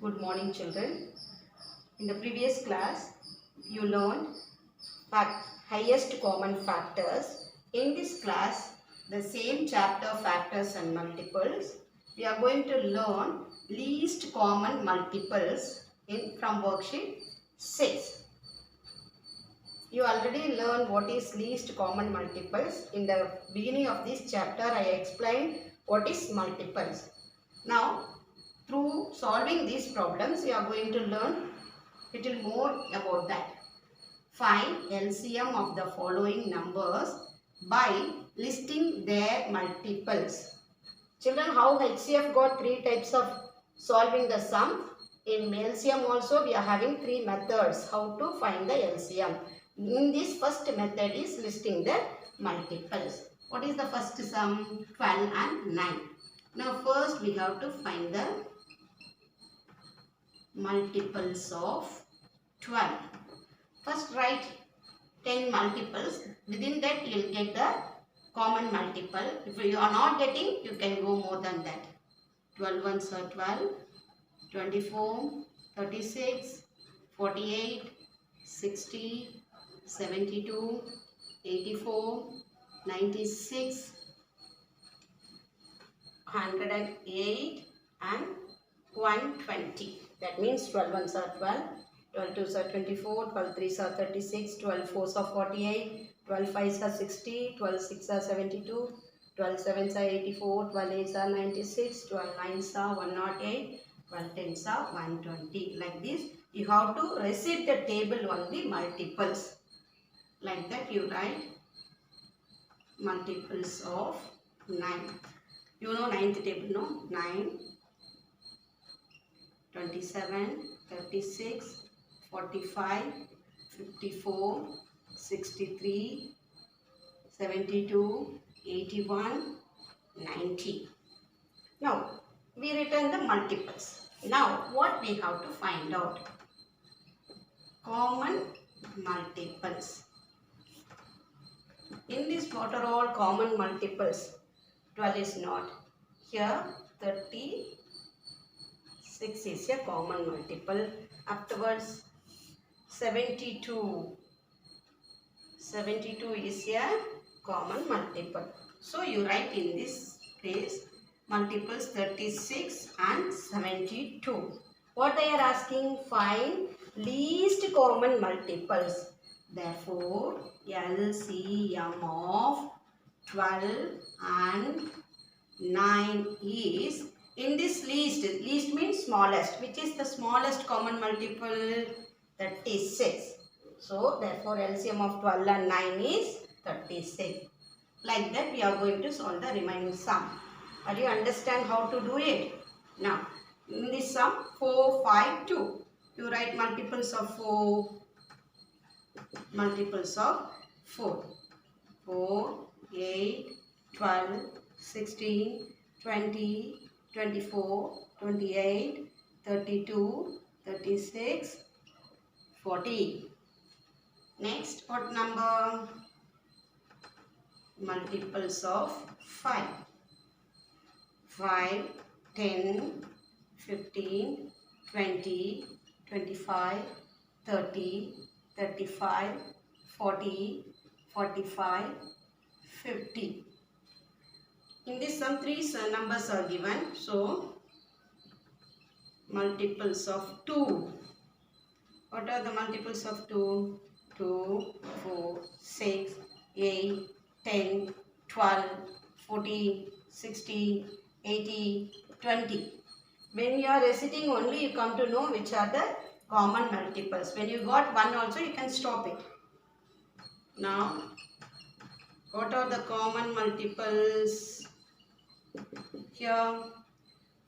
Good morning, children. In the previous class, you learned highest common factors. In this class, the same chapter factors and multiples, we are going to learn least common multiples from worksheet 6. You already learned what is least common multiples. In the beginning of this chapter, I explained what is multiples. Now, through solving these problems, we are going to learn little more about that. Find LCM of the following numbers by listing their multiples. Children, how HCF got three types of solving the sum? In LCM also we are having three methods how to find the LCM. In this first method is listing the multiples. What is the first sum? 12 and 9. Now first we have to find the multiples of 12. First write 10 multiples. Within that you will get the common multiple. If you are not getting, you can go more than that. 12 ones are 12, 24, 36, 48, 60, 72, 84, 96, 108 and 120. That means 12 ones are 12, 12 twos are 24, 12 threes are 36, 12 fours are 48, 12 fives are 60, 12 sixes are 72, 12 sevens are 84, 12 eights are 96, 12 nines are 108, 12 tens are 120. Like this, you have to recite the table on the multiples. Like that you write multiples of 9. You know ninth table, no? 9, 27, 36, 45, 54, 63, 72, 81, 90. Now, we return the multiples. Now, what we have to find out? Common multiples. In this, what are all common multiples? 12 is not. Here, 36 is a common multiple. Afterwards, 72. 72 is a common multiple. So, you write in this place multiples 36 and 72. What they are asking? Find least common multiples. Therefore, LCM of 12 and 9 is, in this least means smallest. Which is the smallest common multiple? 36. So, therefore, LCM of 12 and 9 is 36. Like that, we are going to solve the remaining sum. Are you understand how to do it? Now, in this sum, 4, 5, 2. You write multiples of 4. Multiples of 4. 4, 8, 12, 16, 20, 24, 28, 32, 36, 40. Next, what number? Multiples of 5. 5, 10, 15, 20, 25, 30, 35, 40, 45, 50. In this sum, three numbers are given. So, multiples of 2. What are the multiples of 2? 2, 4, 6, 8, 10, 12, 14, 16, 18, 20. When you are reciting only, you come to know which are the common multiples. When you got one also, you can stop it. Now, what are the common multiples? Here,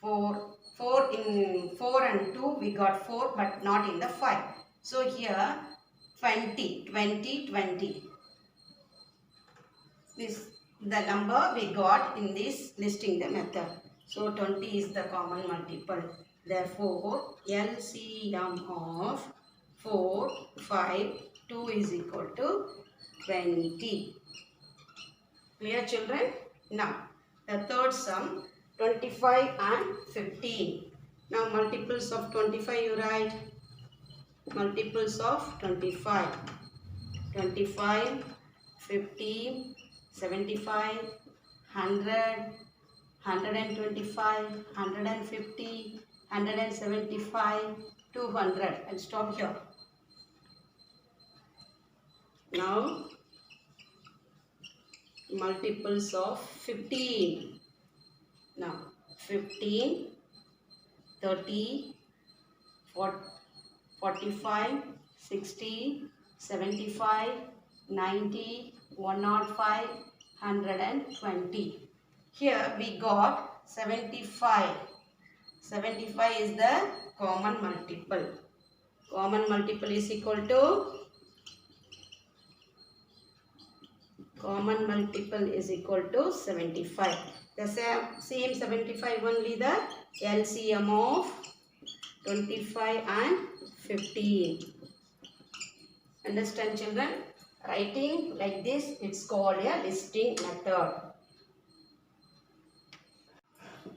4. 4 in 4 and 2, we got 4 but not in the 5. So, here 20, 20, 20. This the number we got in this listing the method. So, 20 is the common multiple. Therefore, LCM of 4, 5, 2 is equal to 20. Clear, children? Now, the third sum, 25 and 15. Now multiples of 25 you write. Multiples of 25. 25, 50, 75, 100, 125, 150, 175, 200. I'll stop here. Now multiples of 15. Now 15, 30, 45, 60, 75, 90, 105, 120. Here we got 75. 75 is the common multiple. Common multiple is equal to common multiple is equal to 75. The same 75 only the LCM of 25 and 15. Understand children? Writing like this, it's called a listing method.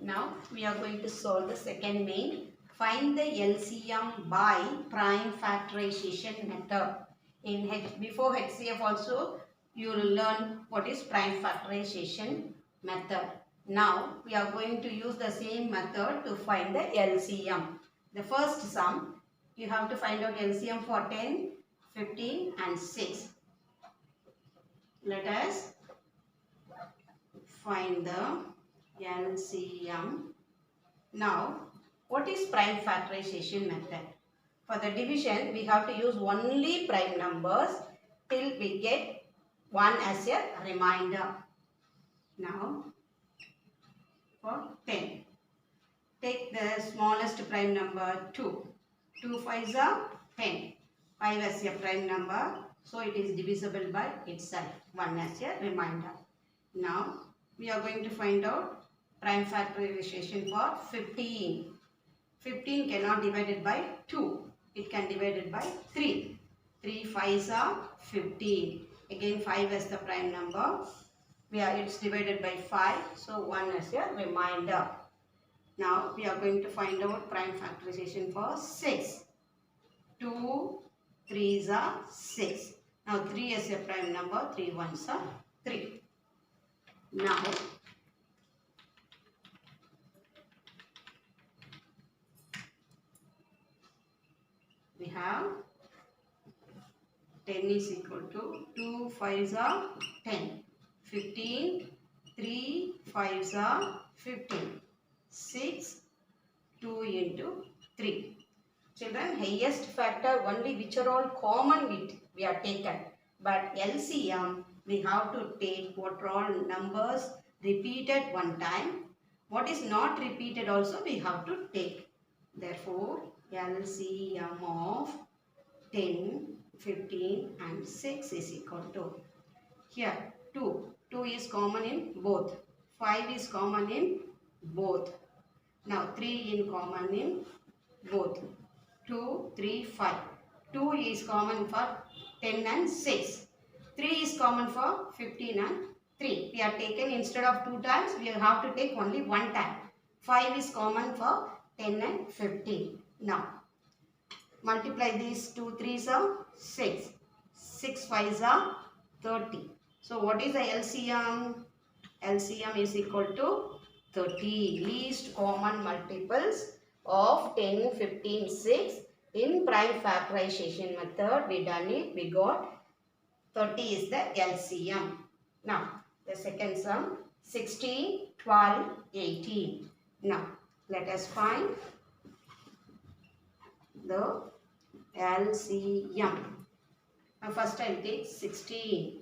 Now we are going to solve the second main. Find the LCM by prime factorization method. Before HCF also you will learn what is prime factorization method. Now we are going to use the same method to find the LCM. The first sum, you have to find out LCM for 10, 15 and 6. Let us find the LCM. Now, what is prime factorization method? For the division, we have to use only prime numbers till we get 1 as a remainder. Now, for 10, take the smallest prime number 2. 2 5s are 10. 5 as a prime number, so it is divisible by itself. 1 as a remainder. Now, we are going to find out prime factorization for 15. 15 cannot divide it by 2. It can divide it by 3. 3 5s are 15. Again 5 as the prime number. It's divided by 5. So 1 as a remainder. Now we are going to find out prime factorization for 6. 2 3s are 6. Now 3 as a prime number. 3 1s are 3. Now we have 10 is equal to 2 5s are 10. 15, 3 5s are 15. 6, 2 into 3. Children, highest factor only which are all common we are taken. But LCM, we have to take what are all numbers repeated one time. What is not repeated also we have to take. Therefore, LCM of 10, 15 and 6 is equal to, here 2. 2 is common in both. 5 is common in both. Now 3 in common in both. 2, 3, 5. 2 is common for 10 and 6. 3 is common for 15 and 3. We are taken instead of 2 times, we have to take only 1 time. 5 is common for 10 and 15. Now, multiply these 2 3s are 6. 6 5s are 30. So, what is the LCM? LCM is equal to 30. Least common multiples of 10, 15, 6. In prime factorization method, we done it. We got 30 is the LCM. Now, the second sum, 16, 12, 18. Now, let us find the LCM. Now, first I will take 16.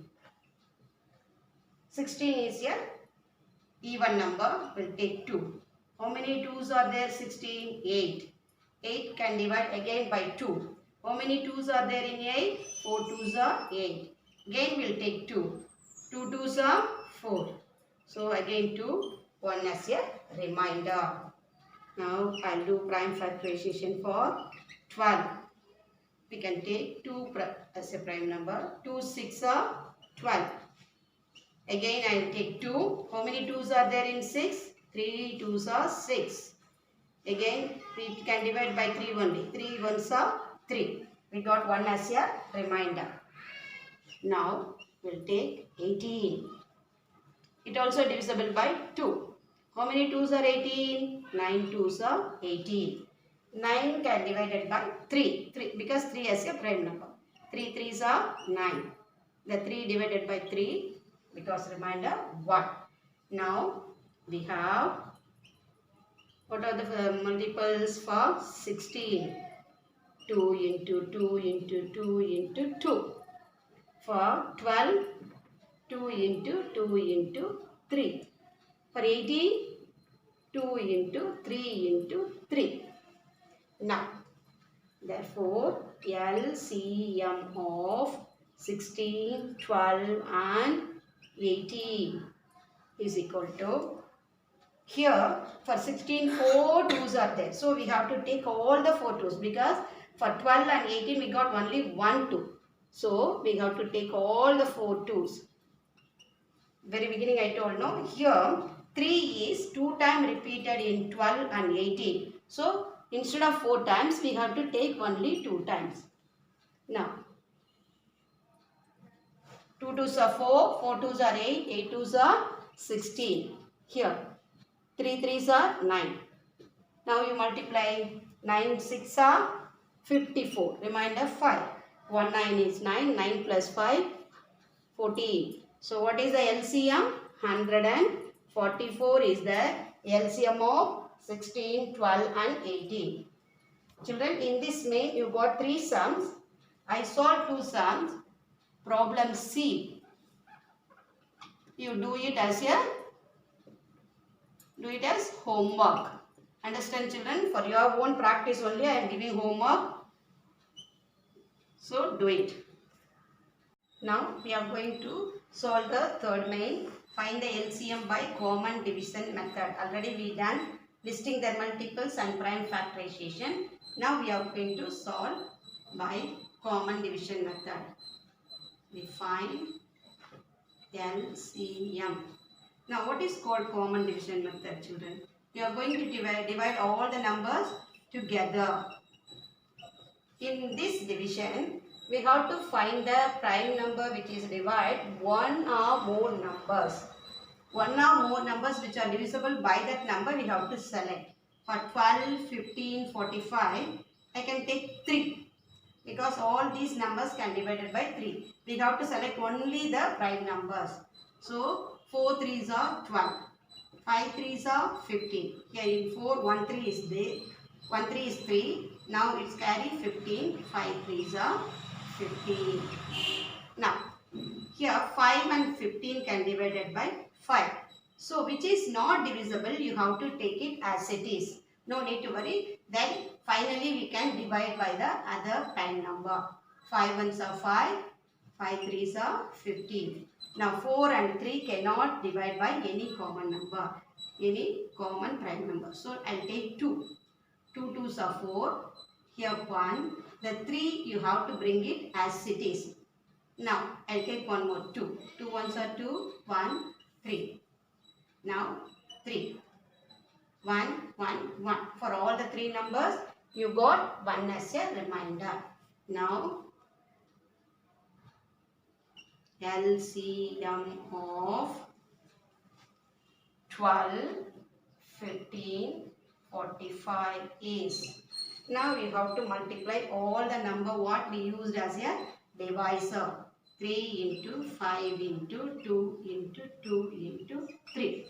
16 is a even number. We will take 2. How many 2s are there? 16, 8. 8 can divide again by 2. How many 2s are there in 8? 4 2s are 8. Again we will take 2. 2 2s are 4. So again 2, 1 as a remainder. Now I will do prime factorization for 12. We can take 2 as a prime number. 2 6 are 12. Again I will take 2. How many 2s are there in 6? 3 2s are 6. Again We can divide by 3 only. 3 ones are 3. We got 1 as a remainder. Now we'll take 18. It also divisible by 2. How many 2s are 18? 9 2s are 18. 9 can divided by 3 because 3 is a prime number. 3 3s are 9. The 3 divided by 3 because remainder 1. Now we have, what are the multiples for 16? 2 into 2 into 2 into 2. For 12, 2 into 2 into 3. For 18, 2 into 3 into 3. Now, therefore, LCM of 16, 12 and 18 is equal to, here for 16, 4 2's are there. So, we have to take all the 4 2's because for 12 and 18 we got only 1 2. So, we have to take all the 4 2's. Very beginning I told, no, here 3 is 2 times repeated in 12 and 18. So, instead of 4 times, we have to take only 2 times. Now, 2 2's are 4, 4 2's are 8, 8 2's are 16. Here, 3 3's are 9. Now, you multiply 9 6 are 54. Remainder 5. 1 9 is 9. 9 plus 5, 14. So, what is the LCM? 144 is the LCM of 16, 12 and 18. Children, in this main you got 3 sums. I solved 2 sums. Problem C. You do it as homework. Understand, children? For your own practice only I am giving homework. So, do it. Now, we are going to solve the third main. Find the LCM by common division method. Already we done listing their multiples and prime factorization. Now, we are going to solve by common division method. We find LCM. Now, what is called common division method, children? We are going to divide all the numbers together. In this division, we have to find the prime number which is divide one or more numbers. One or more numbers which are divisible by that number we have to select. For 12, 15, 45, I can take 3 because all these numbers can be divided by 3. We have to select only the prime numbers. So, 4 3's are 12, 5 3's are 15. Here in 4, 1 3 is there, 1 3 is 3. Now it's carry 15, 5 3's are 15. Now, here 5 and 15 can be divided by 5. So, which is not divisible, you have to take it as it is. No need to worry. Then, finally, we can divide by the other prime number. 5 ones are 5, 5 3's are 15. Now, 4 and 3 cannot divide by any common number, any common prime number. So, I'll take 2. 2 2's are 4. Here 1. The 3 you have to bring it as it is. Now, I'll take one more 2. 2 ones are 2, 1, 3. Now, 3. 1, 1, 1. For all the 3 numbers, you got 1 as a remainder. Now, LCM of 12, 15, 45 is. Now we have to multiply all the number what we used as a divisor. 3 into 5 into 2 into 2 into 3.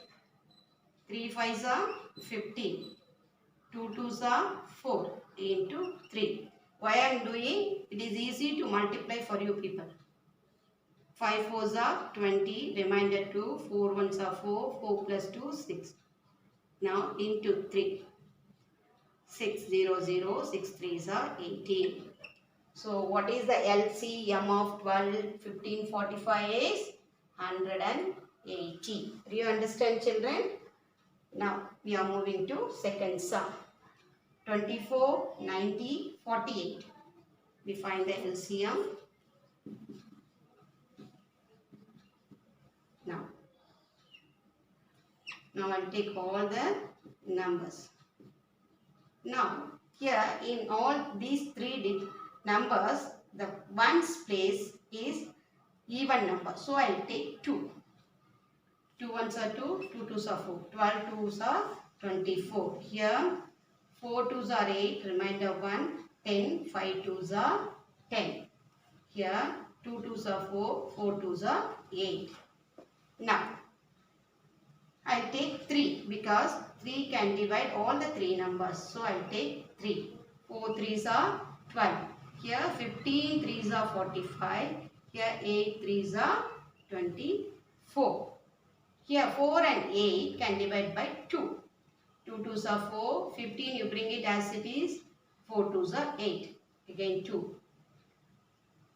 3 5's are 15. 2 2's are 4 into 3. Why I am doing? It is easy to multiply for you people. 5 4's are 20. Remainder 2. 4 1's are 4. 4 plus 2 6. Now into 3. 6 0 0. 6 3's are 18. So, what is the LCM of 12, 15, 45 is 180. Do you understand, children? Now, we are moving to second sum. 24, 90, 48. We find the LCM. Now I'll take all the numbers. Now, here in all these three numbers, the ones place is even number. So, I will take 2. 2 ones are 2, 2 twos are 4. 12 twos are 24. Here, 4 twos are 8, remainder 1. 10, 5 twos are 10. Here, 2 twos are 4, 4 twos are 8. Now, I will take 3 because 3 can divide all the 3 numbers. So, I will take 3. 4 threes are 12. Here 15 threes are 45. Here 8 threes are 24. Here 4 and 8 can divide by 2. 2 twos are 4. 15 you bring it as it is. 4 twos are 8. Again 2.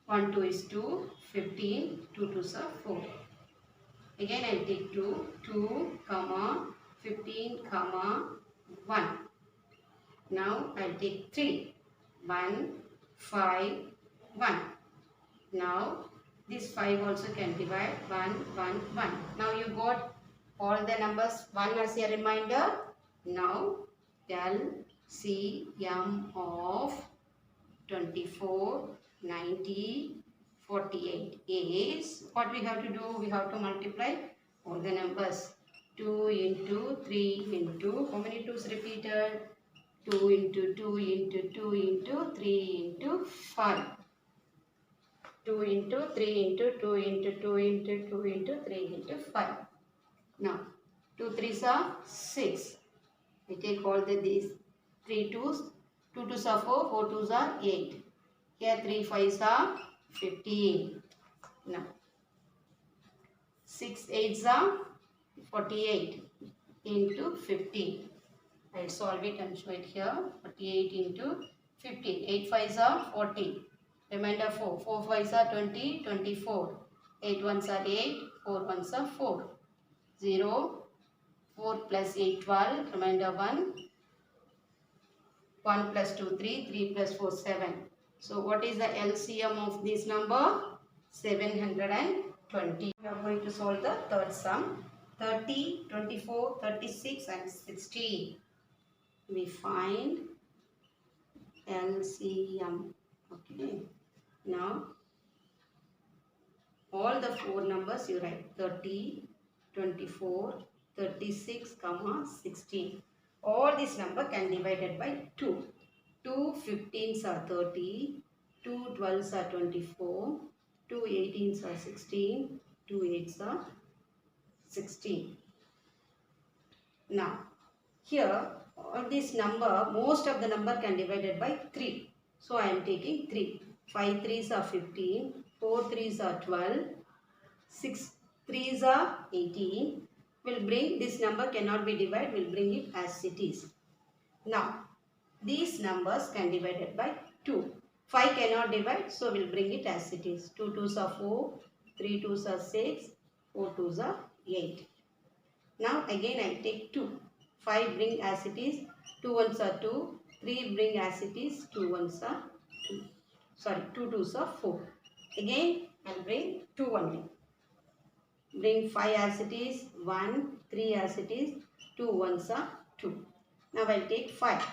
1 2 is 2. 15. 2 twos are 4. Again I will take 2, 2, comma, 15, comma, 1. Now I will take 3, 1, 5, 1. Now this 5 also can divide 1, 1, 1. Now you got all the numbers 1 as a reminder. Now LCM of 24, 90, 48 is, what we have to do? We have to multiply all the numbers. 2 into 3 into, how many 2's repeated? 2 into 2 into 2 into 3 into 5. 2 into 3 into 2 into 2 into 2 into 3 into 5. Now, 2 3's are 6. We take all these 3 2's. 2 2's are 4, 4 2's are 8. Here 3 5's are 15. Now, 6 8's are 48 into 15. I will solve it and show it here. 48 into 15. 8 5's are 40. Remainder 4. 4 5's are 20, 24. 8 1's are 8, 4 1's are 4. 0, 4 plus 8, 12. Remainder 1. 1 plus 2, 3. 3 plus 4, 7. So, what is the LCM of this number? 720. We are going to solve the third sum. 30, 24, 36 and 16. We find LCM. Okay. Now, all the 4 numbers you write. 30, 24, 36, 16. All this number can be divided by 2. 2 15s are 30, 2 12s are 24, 2 18s are 16, 2 8s are 16. Now, here all this number, most of the number can be divided by 3. So, I am taking 3. 5 3s are 15, 4 3s are 12, 6 3s are 18. Will bring this number cannot be divided, will bring it as it is. Now, these numbers can be divided by 2. 5 cannot divide, so we'll bring it as it is. 2 2's are 4, 3 2's are 6, 4 2's are 8. Now again I take 2. 5 bring as it is, 2 1's are 2, 3 bring as it is, 2 1's are 2. Sorry, 2 2's are 4. Again I'll bring 2 only. Bring 5 as it is, 1, 3 as it is, 2 1's are 2. Now I'll take 5.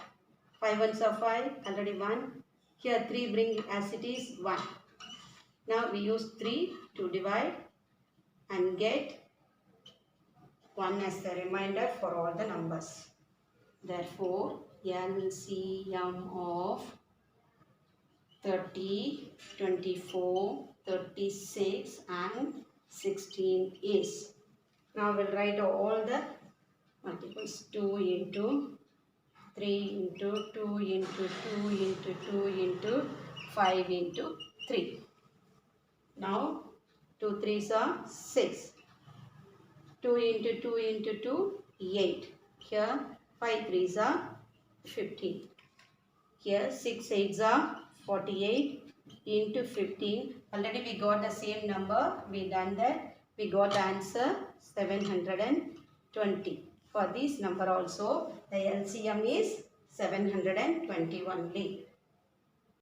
5 1's are 5, already 1. Here 3 bring as it is 1. Now we use 3 to divide and get 1 as the remainder for all the numbers. Therefore, LCM of 30, 24, 36 and 16 is. Now we'll write all the multiples. 2 into 3 into 2 into 2 into 2 into 5 into 3. Now 2 3's are 6. 2 into 2 into 2, 8. Here 5 3's are 15. Here 6 8's are 48 into 15. Already we got the same number. We done that. We got the answer 720. For this number also, the LCM is 720 only.